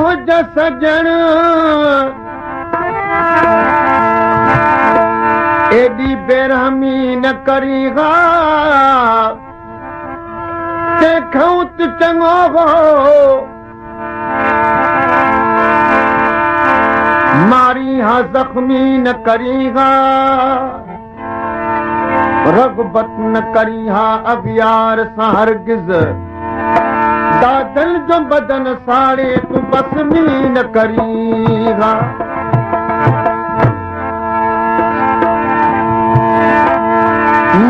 हुज सजण एॾी बेरहमी न करी हा तंहिंखां त चङो हो मारी हा ज़ख़्मी न करी हा रग़बत न करी हा अगियार सां हरगिज़ दादल जो बदन साड़े तूं बसमी न करी हा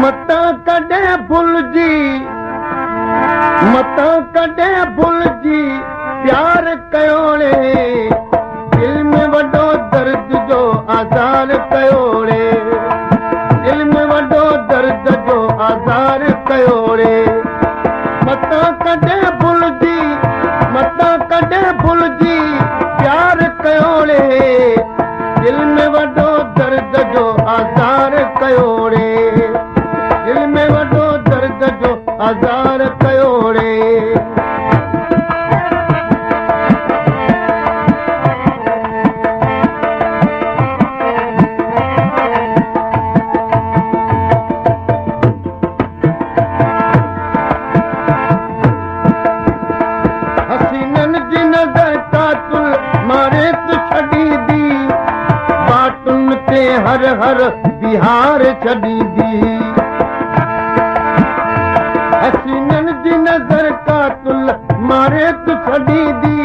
मत कॾहिं भुलिजी प्यार कयोड़े दिल में वॾो दर्द जो आज़ार कयोड़े दिल में वॾो दर्द जो आज़ार कयोड़े मत कॾहिं भुलिजी प्यार कयोड़े दिल में वॾो दर्द जो आज़ार कयोड़े दिल में वॾो दर्द जो आज़ार कयोड़े हसीननि जी नज़र कातुल मारे तूं छॾी दी बाटुनि ते हर हर बिहार छॾी दी हसीननि जी नज़र कातुल मारे तूं छॾी दी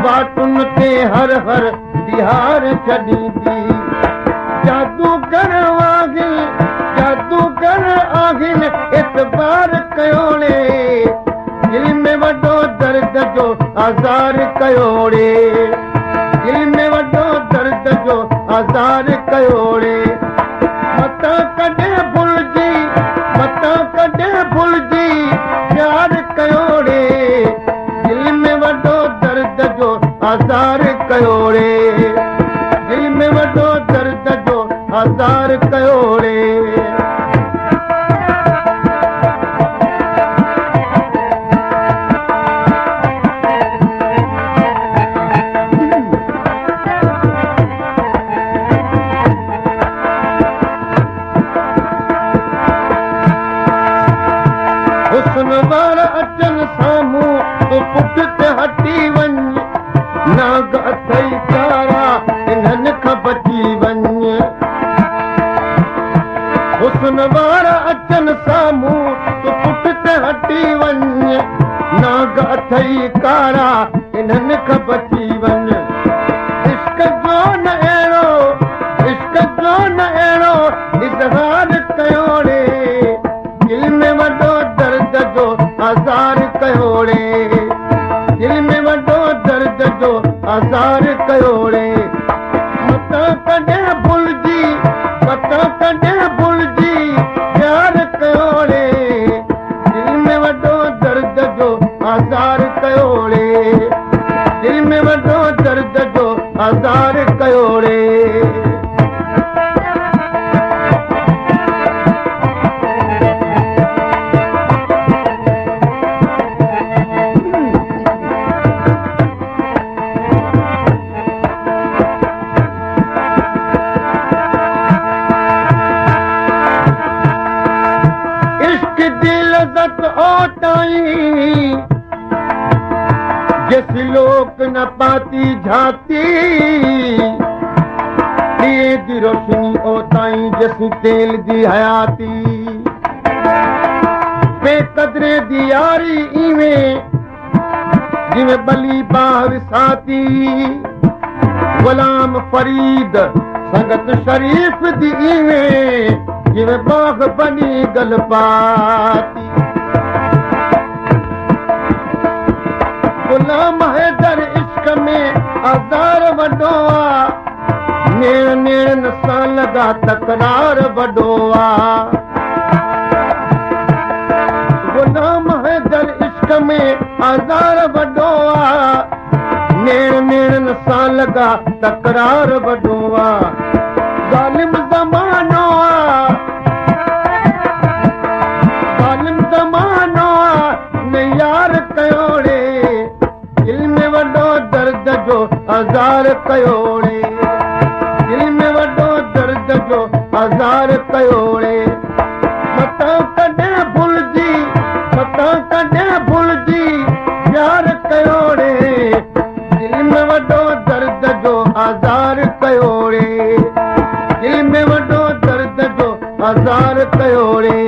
बाटुनि ते हर हर बिहार छॾी दी जादूगर आहिनि एतबार कयोड़े दिल में वॾो दर्द जो आज़ार कयोड़े दिल में वॾो दर्द जो आज़ार कयोड़े मत कॾहिं भुलिजी प्यार कयोड़े दिल में वॾो दर्द जो आज़ार कयोड़े दिल में वॾो दर्द जो आज़ार कयोड़े हुस्न वारा अचनि साम्हूं तूं पुठिते हटी वञ नाग अथई कारा इन्हनि खां बची वञ हुस्न वारा अचनि साम्हूं तूं पुठिते हटी वञ नाग अथई कारा इन्हनि खां बची वञ इश्क जो न अहिड़ो इज़हार कयोड़े दिल में वॾो दर्द जो आज़ार कयोड़े दिल में वॾो दर्द जो आज़ार कयोड़े मत कॾहिं भुलिजी प्यार कयोड़े दिल में वॾो दर्द जो आज़ार कयोड़े दिल में वॾो दर्द जो आज़ार कयोड़े जैसी लोक न पाती झाती दिए दी रोशनी ओताई जैसी तेल दी हयाती बेकदरे दी यारी इवें जिवें बली बाह विसाती गुलाम फरीद संगत शरीफ दी इवें जिवें बाग बनी गल पाती गुलाम हैदर इश्क में आज़ार वॾो आ नेण सां लॻा तकरार वॾो आ गुलाम हैदर इश्क में आज़ार वॾो आ नेण सां लॻा तकरार वॾो आ ज़ालिम ज़मानो आ न यार कयोड़े दिल में वॾो जो हज़ार कयोड़े दिल में वॾो दर्द जो हज़ार कयोड़े मतां कॾहिं भुलिजी मतां कॾहिं भुलिजी प्यार कयोड़े दिल में वॾो दर्द जो हज़ार कयोड़े दिल में वॾो दर्द जो हज़ार कयोड़े